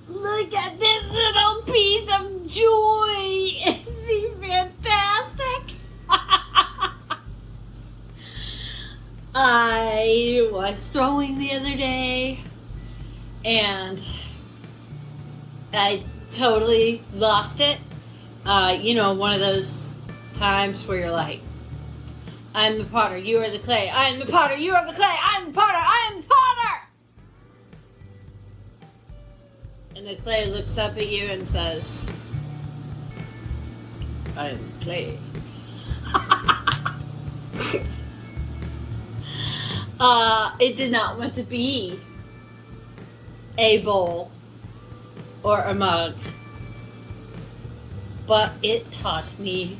Look at this little piece of joy. Isn't he fantastic? I was throwing the other day and I totally lost it. One of those times where you're like, I'm the potter, you are the clay. I am the potter, you are the clay. I am the potter, I am the potter. And the clay looks up at you and says, I am clay. It did not want to be a bowl or a mug, but it taught me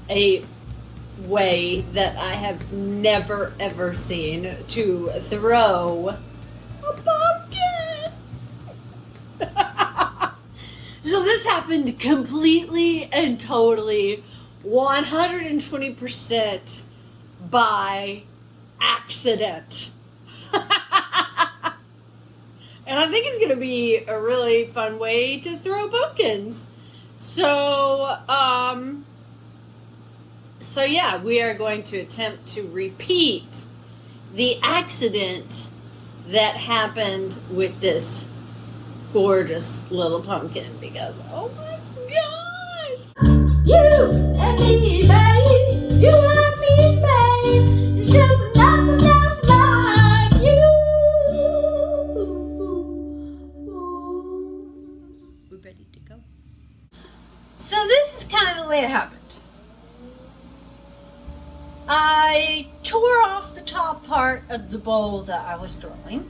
a way that I have never ever seen to throw a pumpkin. So this happened completely and totally 120% by accident. And I think it's going to be a really fun way to throw pumpkins. So yeah, we are going to attempt to repeat the accident that happened with this gorgeous little pumpkin because, oh my gosh! You and me, babe. You and me, babe. It's just nothing else like you. We're ready to go. So this is kind of the way it happened. I tore off the top part of the bowl that I was throwing,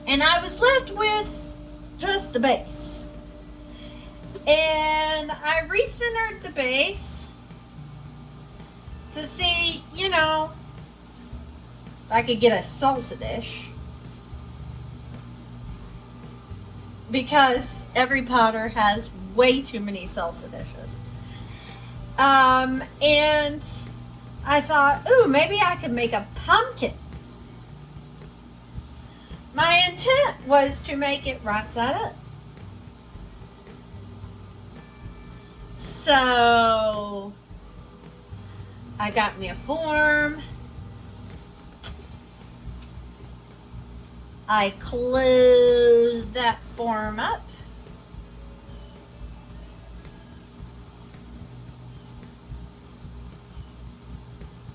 and I was left with just the base. And I recentered the base to see, if I could get a salsa dish. Because every potter has way too many salsa dishes. And I thought, ooh, maybe I could make a pumpkin. My intent was to make it right side up. So I got me a form. I closed that form up.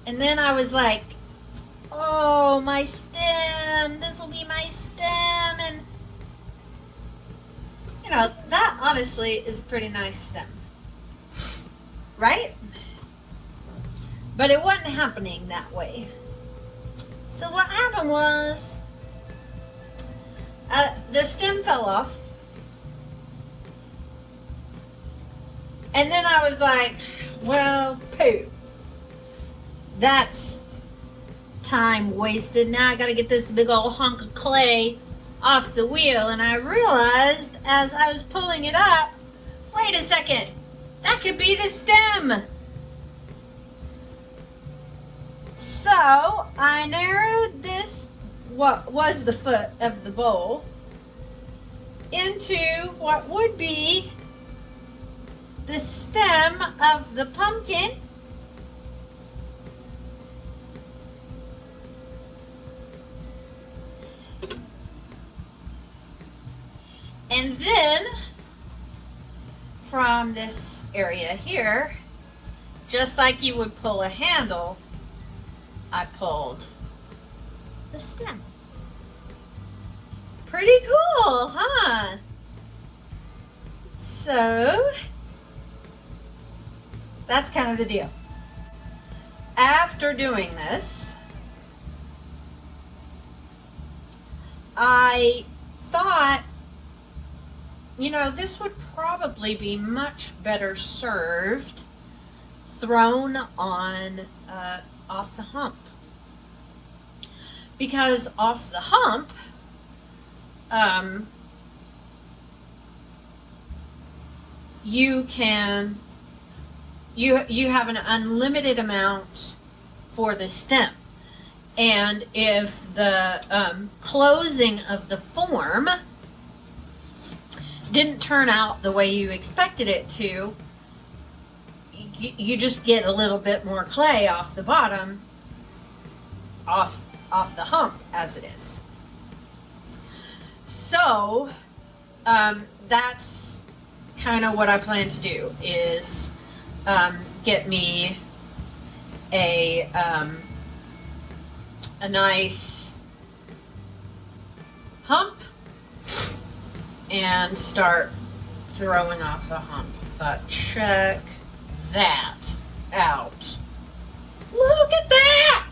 And then I was like, oh, my stem, this will be my stem. And, that honestly is a pretty nice stem. Right? But it wasn't happening that way. So what happened was, the stem fell off. And then I was like, well, poo. That's time wasted. Now I gotta get this big old hunk of clay off the wheel. And I realized as I was pulling it up, wait a second, that could be the stem. So I narrowed this, what was the foot of the bowl, into what would be the stem of the pumpkin. And then from this area here, just like you would pull a handle, I pulled the stem. Pretty cool, huh? So that's kind of the deal. After doing this, I thought, this would probably be much better served thrown on off the hump. Because off the hump, you have an unlimited amount for the stem. And if the closing of the form didn't turn out the way you expected it to, you just get a little bit more clay off the bottom, off the hump as it is. So that's kind of what I plan to do, is get me a nice hump and start throwing off the hump. But check that out. Look at that!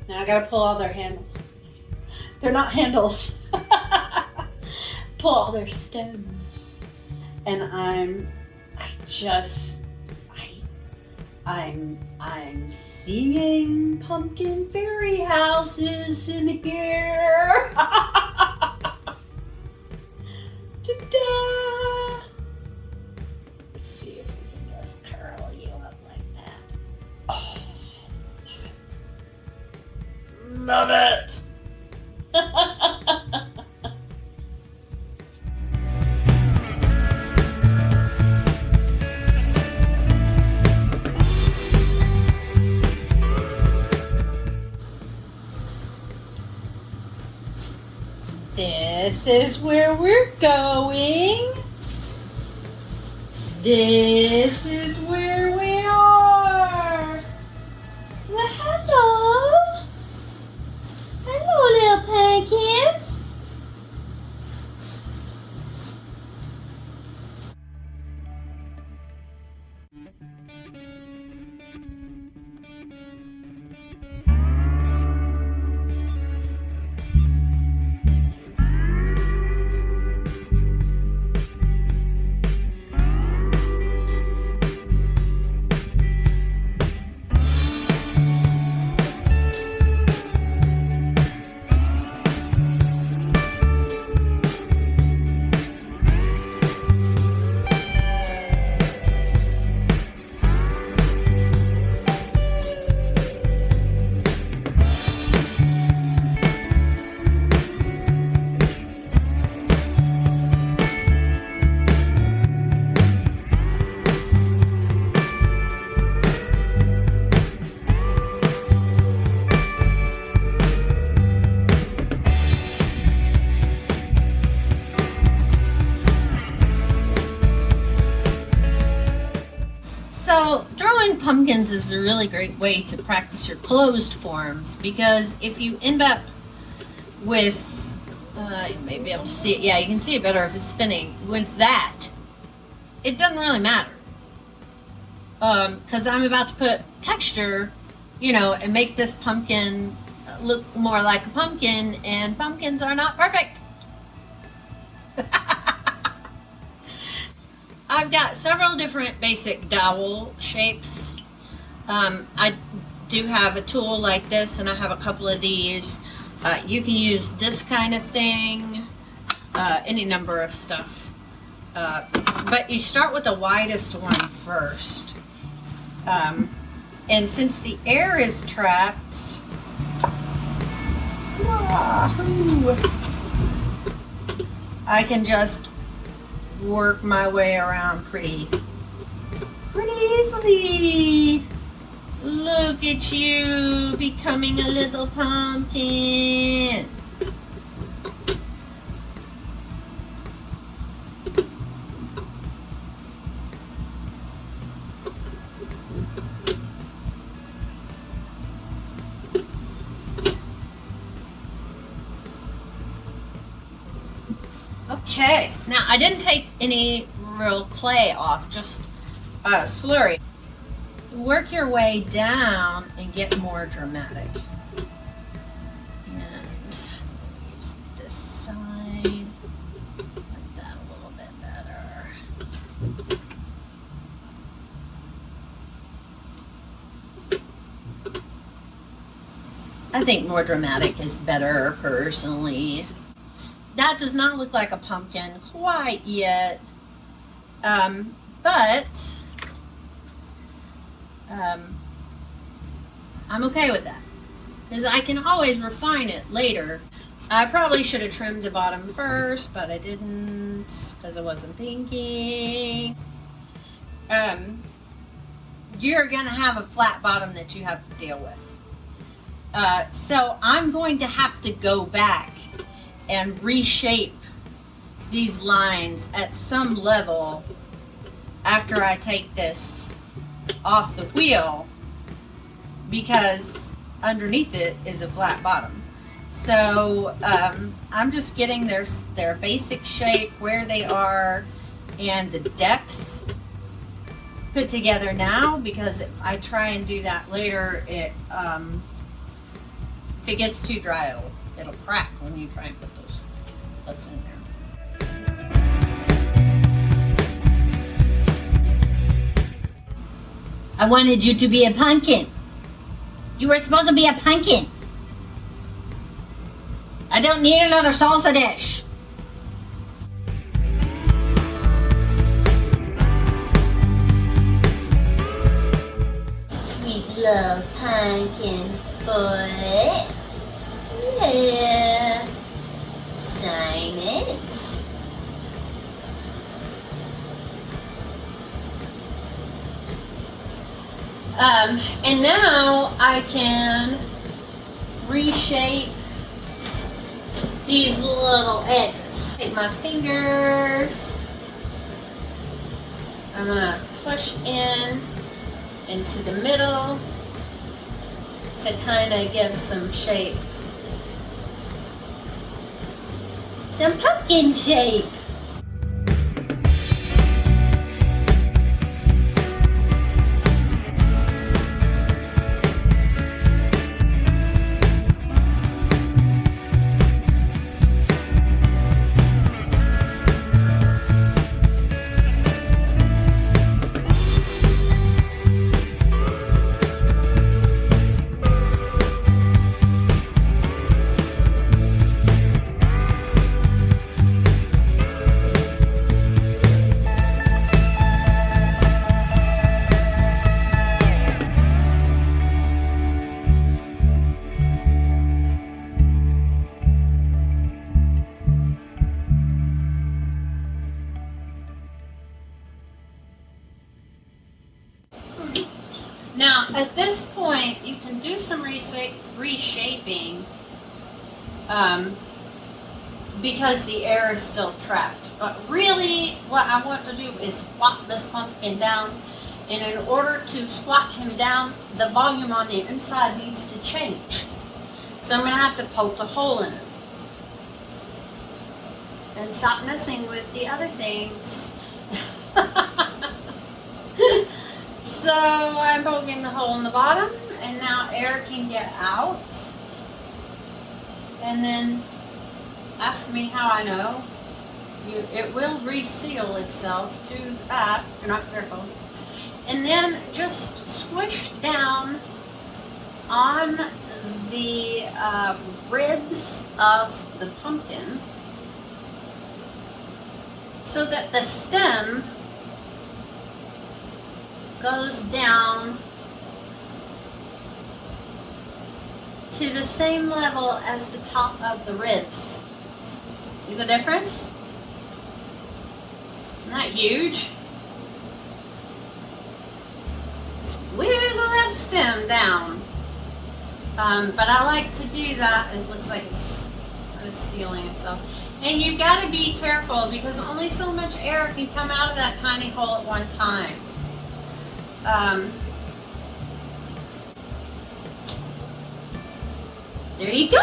Now I gotta pull all their handles. They're not handles. Pull all their stems. And I'm seeing pumpkin fairy houses in here. Ta-da! Let's see if we can just curl you up like that. Oh, love it. This is where we're going. This is where we are. Well, hello. Hello, little pumpkins. So drawing pumpkins is a really great way to practice your closed forms, because if you end up with, you may be able to see it, yeah, you can see it better if it's spinning, with that, it doesn't really matter. Because I'm about to put texture, and make this pumpkin look more like a pumpkin, and pumpkins are not perfect. I've got several different basic dowel shapes. I do have a tool like this, and I have a couple of these. You can use this kind of thing, any number of stuff. But you start with the widest one first. And since the air is trapped, I can just work my way around pretty easily. Look at you becoming a little pumpkin. Okay, now I didn't take any real clay off, just slurry. Work your way down and get more dramatic. And use this side, like that a little bit better. I think more dramatic is better personally. That does not look like a pumpkin quite yet, but I'm okay with that because I can always refine it later. I probably should have trimmed the bottom first, but I didn't because I wasn't thinking. You're gonna have a flat bottom that you have to deal with. So I'm going to have to go back and reshape these lines at some level after I take this off the wheel, because underneath it is a flat bottom. So I'm just getting their basic shape, where they are, and the depth put together now, because if I try and do that later, if it gets too dry, it'll crack when you try and put those clips in there. I wanted you to be a pumpkin. You were supposed to be a pumpkin. I don't need another salsa dish. Sweet little pumpkin foot. Yeah. Sign it. And now I can reshape these little edges. Take my fingers. I'm gonna push into the middle to kind of give some shape. Some pumpkin shape. Now, at this point, you can do some reshaping because the air is still trapped. But really, what I want to do is squat this pumpkin down. And in order to squat him down, the volume on the inside needs to change. So I'm going to have to poke a hole in it. And stop messing with the other things. So I'm poking the hole in the bottom, and now air can get out. And then ask me how I know. It will reseal itself to that if you're not careful. And then just squish down on the ribs of the pumpkin so that the stem goes down to the same level as the top of the ribs. See the difference? Isn't that huge? Wiggle that stem down. But I like to do that. It looks like it's sealing itself. And you've got to be careful because only so much air can come out of that tiny hole at one time. There you go. A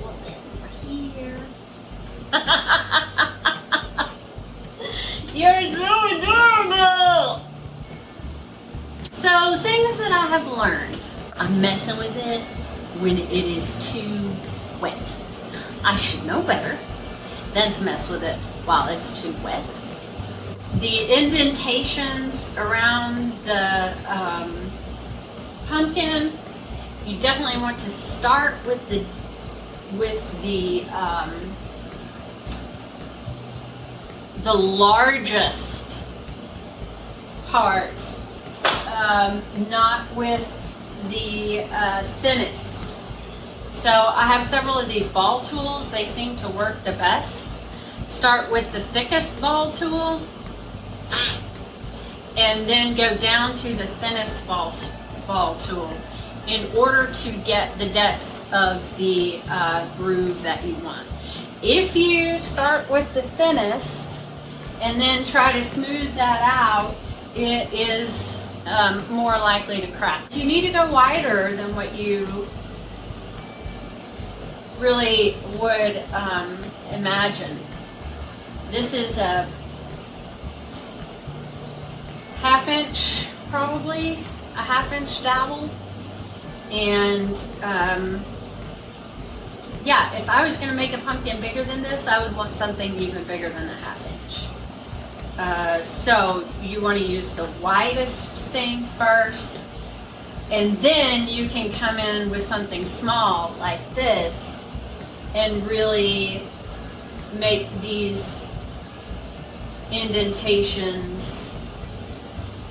little bit more here. messing with it when it is too wet. I should know better than to mess with it while it's too wet. The indentations around the pumpkin, you definitely want to start with the largest part, not with the thinnest. So I have several of these ball tools. They seem to work the best. Start with the thickest ball tool and then go down to the thinnest ball tool in order to get the depth of the groove that you want. If you start with the thinnest and then try to smooth that out, it is more likely to crack. You need to go wider than what you really would imagine. This is a half-inch, probably a half-inch dowel, and yeah, if I was going to make a pumpkin bigger than this, I would want something even bigger than a half-inch. So you want to use the widest thing first, and then you can come in with something small like this and really make these indentations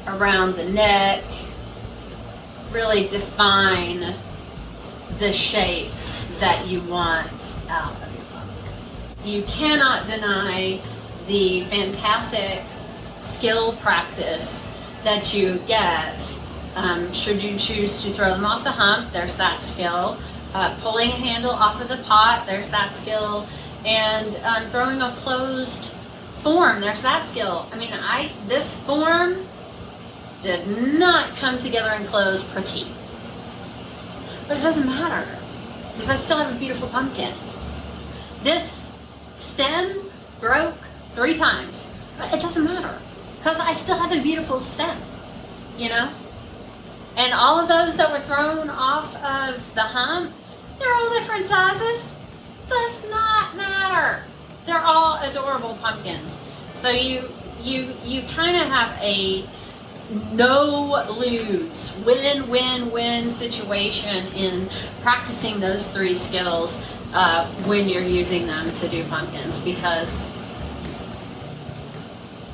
around the neck, really define the shape that you want out of your pumpkin. You cannot deny the fantastic skill practice that you get should you choose to throw them off the hump. There's that skill. Pulling a handle off of the pot, there's that skill. And throwing a closed form, there's that skill. I mean, this form did not come together and close pretty. But it doesn't matter, because I still have a beautiful pumpkin. This stem broke 3 times, but it doesn't matter, because I still have a beautiful stem, you know? And all of those that were thrown off of the hump, they're all different sizes. Does not matter. They're all adorable pumpkins. So you kind of have a no lose, win-win-win situation in practicing those 3 skills when you're using them to do pumpkins, because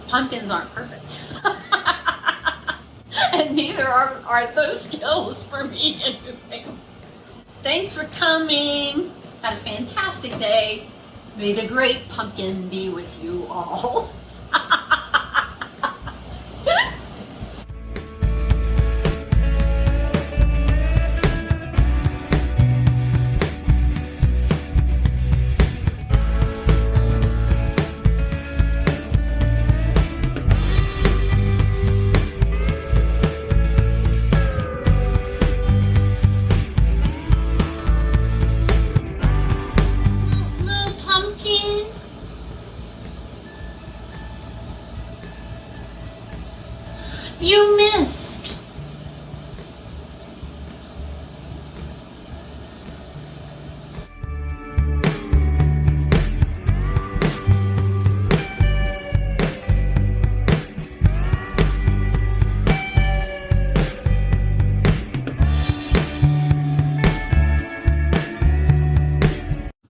pumpkins aren't perfect. And neither are those skills for me anyway. Thanks for coming. Had a fantastic day. May the great pumpkin be with you all. You missed.